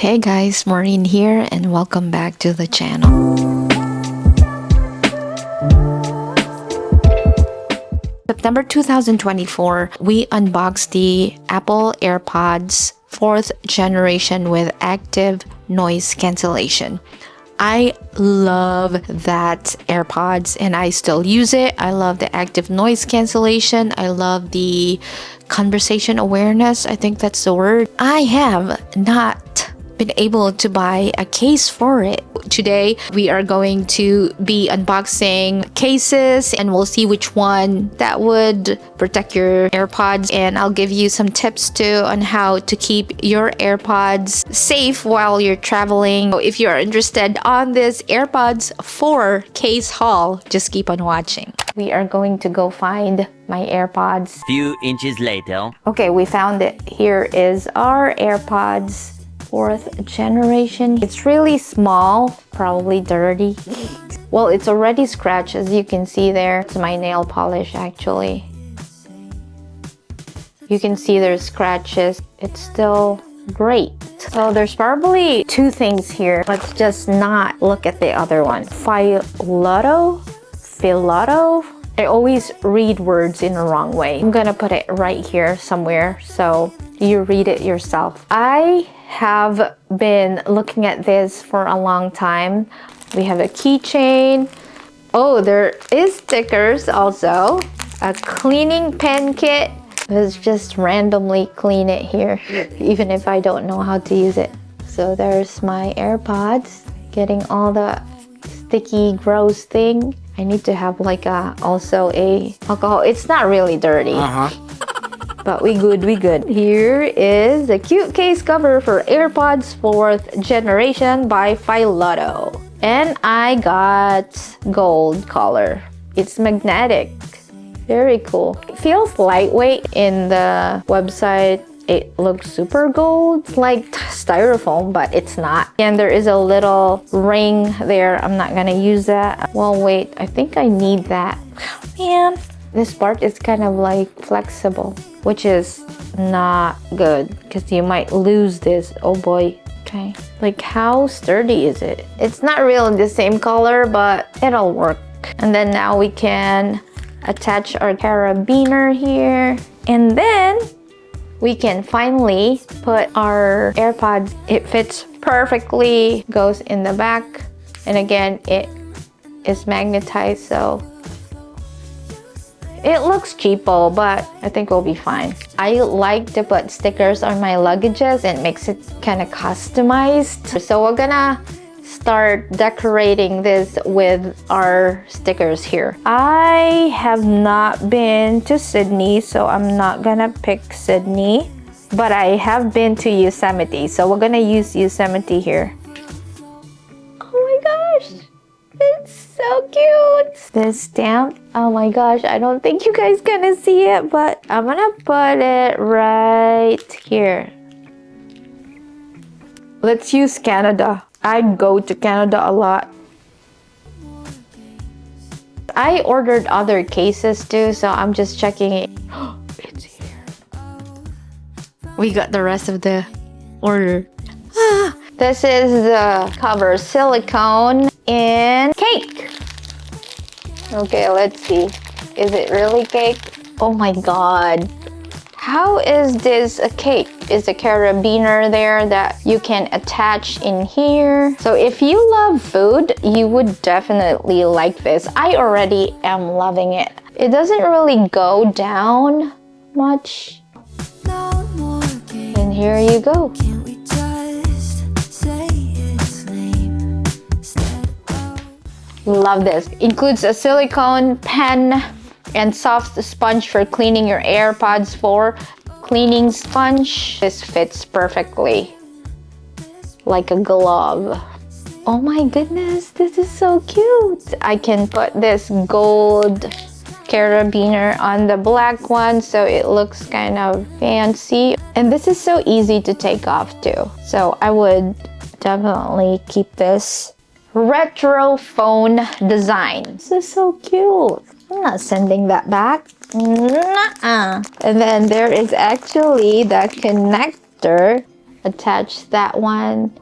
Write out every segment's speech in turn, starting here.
Hey guys, Maureen here and welcome back to the channel. September 2024, we unboxed the Apple AirPods 4th generation with active noise cancellation. I love that AirPods and I still use it. I love the active noise cancellation. I love the conversation awareness. I think that's the word. I have not been able to buy a case for it. Today we are going to be unboxing cases and we'll see which one that would protect your AirPods, and I'll give you some tips too on how to keep your AirPods safe while you're traveling. If you're interested on this AirPods 4 case haul, just keep on watching. We are going to go find my AirPods. Few inches later. Okay, we found it. Here is our AirPods 4th generation. It's really small, probably dirty. Well, it's already scratched, as you can see there. It's my nail polish actually. You can see there's scratches. It's still great. So there's probably two things here. Let's just not look at the other one. Filato? I always read words in the wrong way. I'm gonna put it right here somewhere so you read it yourself. I have been looking at this for a long time. We have a keychain. Oh, there is stickers also. A cleaning pen kit. Let's just randomly clean it here, even if I don't know how to use it. So there's my AirPods, getting all the sticky, gross thing. I need to have like also a alcohol. It's not really dirty. But we good. Here is the cute case cover for AirPods 4th generation by Filato. And I got gold color. It's magnetic. Very cool. It feels lightweight. In the website, it looks super gold. It's like styrofoam, but it's not. And there is a little ring there. I'm not gonna use that. Well, wait, I think I need that. Man, this part is kind of like flexible, which is not good because you might lose this. Oh boy. Okay. Like, how sturdy is it? It's not really the same color, but it'll work. And then now we can attach our carabiner here. And then we can finally put our AirPods. It fits perfectly, goes in the back. And again, it is magnetized, so it looks cheapo, but I think we'll be fine. I like to put stickers on my luggages and it makes it kind of customized. So we're gonna start decorating this with our stickers here. I have not been to Sydney, so I'm not gonna pick Sydney, but I have been to Yosemite, so we're gonna use Yosemite here. Oh my gosh, it's so cute. This stamp, oh my gosh, I don't think you guys gonna see it, but I'm gonna put it right here. Let's use Canada. I go to Canada a lot. I ordered other cases too, so I'm just checking it. It's here. We got the rest of the order. This is the cover, silicone and cake. Okay, let's see. Is it really cake? Oh my god. How is this a cake? Is a carabiner there that you can attach in here? So if you love food, you would definitely like this. I already am loving it. It doesn't really go down much. And here you go. Love this. Includes a silicone pen and soft sponge for cleaning your AirPods 4. Cleaning sponge. This fits perfectly like a glove. Oh my goodness, this is so cute. I can put this gold carabiner on the black one so it looks kind of fancy. And this is so easy to take off too. So I would definitely keep this. Retro phone design. This is so cute. I'm not sending that back. Nuh-uh. And then there is actually the connector attach that one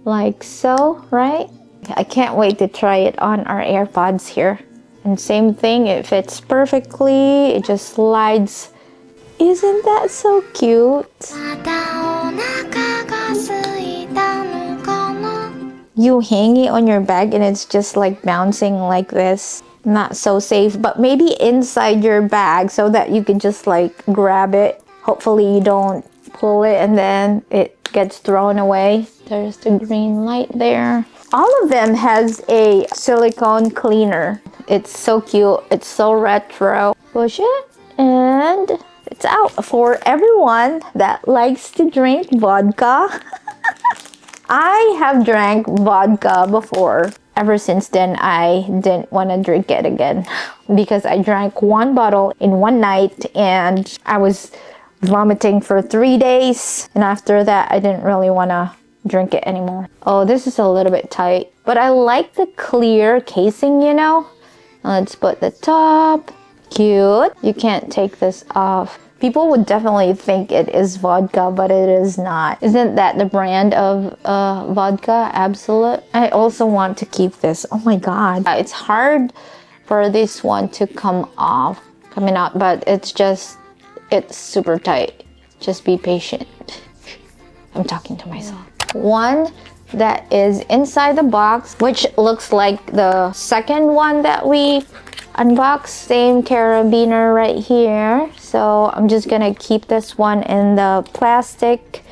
like so, right? I can't wait to try it on our AirPods here. And same thing, it fits perfectly. It just slides. Isn't that so cute? You hang it on your bag and it's just like bouncing like this. Not so safe, but maybe inside your bag so that you can just like grab it. Hopefully you don't pull it and then it gets thrown away. There's the green light there. All of them has a silicone cleaner. It's so cute. It's so retro. Push it and it's out for everyone that likes to drink vodka. I have drank vodka before. Ever since then, I didn't want to drink it again because I drank one bottle in one night and I was vomiting for 3 days. And after that, I didn't really want to drink it anymore. Oh, this is a little bit tight, but I like the clear casing, you know? Let's put the top. Cute. You can't take this off. People would definitely think it is vodka, but it is not. Isn't that the brand of vodka? Absolute. I also want to keep this. Oh my god. It's hard for this one to come off, coming out, but it's super tight. Just be patient. I'm talking to myself. One that is inside the box, which looks like the second one that we unboxed. Same carabiner right here. So I'm just gonna keep this one in the plastic.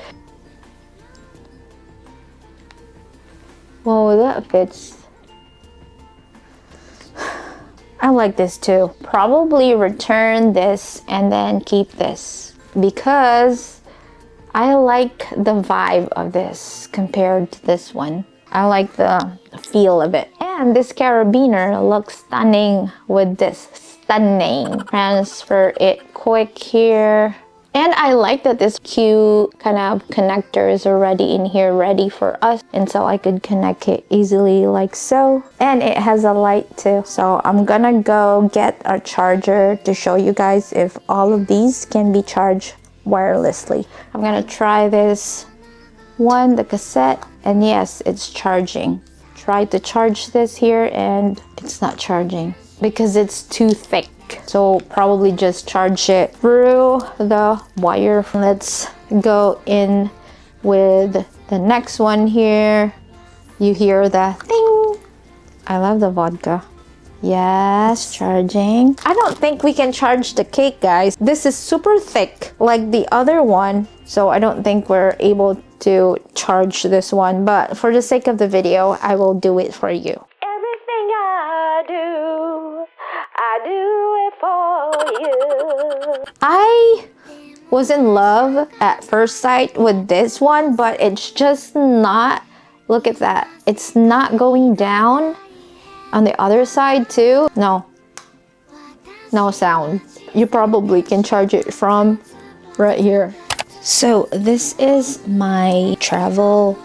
Whoa, that fits. I like this too. Probably return this and then keep this because I like the vibe of this compared to this one. I like the feel of it. And this carabiner looks stunning with this. Stunning. Transfer it quick here. And I like that this cute kind of connector is already in here ready for us. And so I could connect it easily like so. And it has a light too. So I'm gonna go get a charger to show you guys if all of these can be charged wirelessly. I'm gonna try this one, the cassette, and yes, it's charging. Tried to charge this here and it's not charging because it's too thick. So probably just charge it through the wire. Let's go in with the next one here. You hear the thing. I love the vodka. Yes, charging. I don't think we can charge the cake, guys. This is super thick like the other one. So I don't think we're able to charge this one. But for the sake of the video, I will do it for you. Everything I do it for you. I was in love at first sight with this one, but it's just not. Look at that. It's not going down. On the other side too, no sound. You probably can charge it from right here. So this is my travel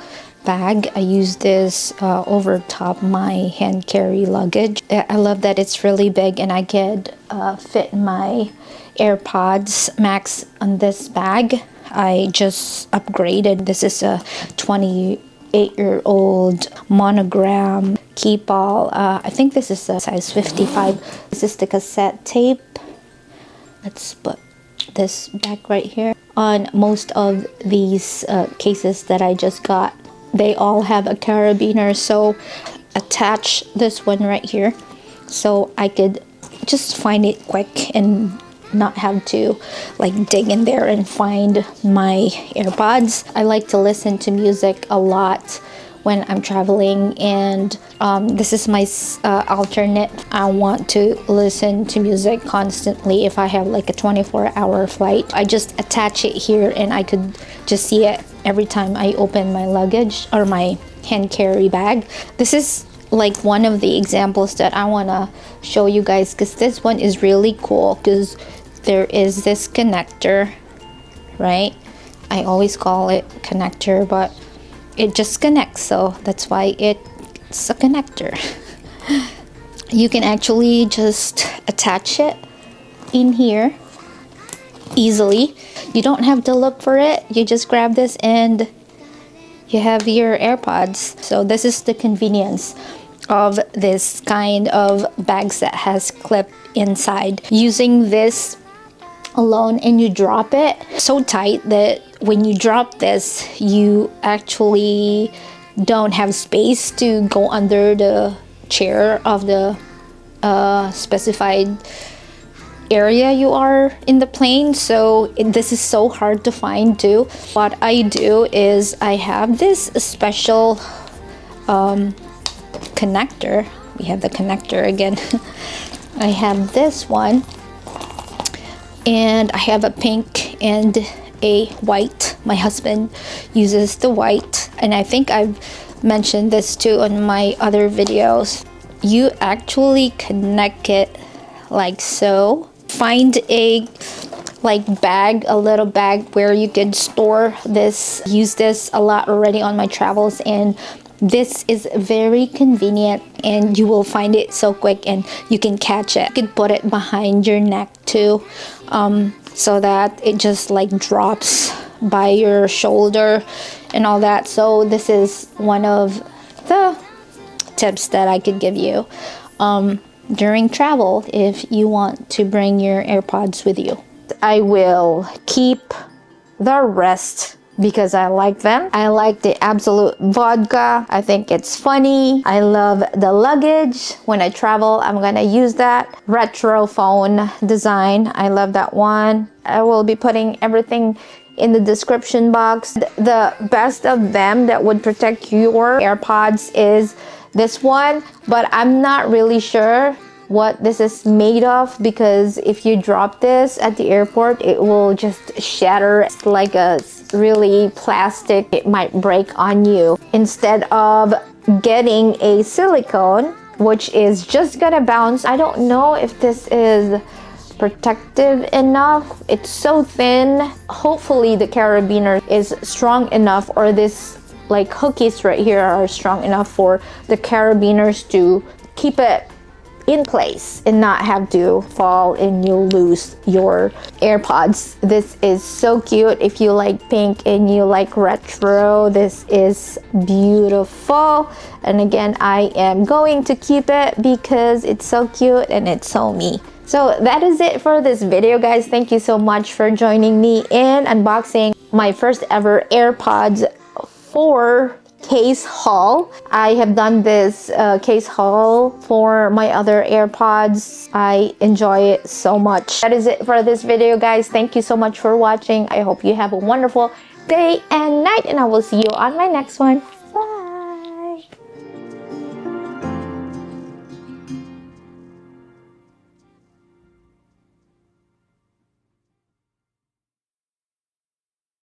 bag. I use this over top my hand carry luggage. I love that it's really big and I could fit my AirPods Max on this bag. I just upgraded. This is a 28-year-old monogram CuteBottle. I think this is a size 55. This is the cassette tape. Let's put this back right here. On most of these cases that I just got, they all have a carabiner, so attach this one right here so I could just find it quick and not have to like dig in there and find my AirPods. I like to listen to music a lot when I'm traveling, and this is my alternate. I want to listen to music constantly if I have like a 24-hour flight. I just attach it here and I could just see it every time I open my luggage or my hand carry bag. This is like one of the examples that I want to show you guys because this one is really cool because there is this connector, right? I always call it connector, but it just connects, so that's why it's a connector. You can actually just attach it in here easily. You don't have to look for it. You just grab this and you have your AirPods. So this is the convenience of this kind of bags that has clip inside. Using this alone and you drop it so tight that when you drop this, you actually don't have space to go under the chair of the specified area you are in the plane. So this is so hard to find too. What I do is I have this special connector. We have the connector again. I have this one, and I have a pink and a white. My husband uses the white, and I think I've mentioned this too on my other videos. You actually connect it like so. Find a bag, a little bag where you could store this. Use this a lot already on my travels, and this is very convenient, and you will find it so quick and you can catch it. You could put it behind your neck too, so that it just like drops by your shoulder and all that. So this is one of the tips that I could give you during travel if you want to bring your AirPods with you. I will keep the rest because I like them. I like the Absolute Vodka. I think it's funny. I love the luggage. When I travel, I'm gonna use that. Retro phone design. I love that one. I will be putting everything in the description box. The best of them that would protect your AirPods is this one, but I'm not really sure what this is made of, because if you drop this at the airport, it will just shatter. It's like a really plastic. It might break on you. Instead of getting a silicone, which is just gonna bounce. I don't know if this is protective enough. It's so thin. Hopefully the carabiner is strong enough, or this like hookies right here are strong enough for the carabiners to keep it in place and not have to fall and you'll lose your AirPods. This is so cute. If you like pink and you like retro, this is beautiful. And again, I am going to keep it because it's so cute and it's so me. So that is it for this video, guys. Thank you so much for joining me in unboxing my first ever AirPods 4 case haul. I have done this case haul for my other AirPods. I enjoy it so much. That is it for this video, guys. Thank you so much for watching. I hope you have a wonderful day and night, and I will see you on my next one.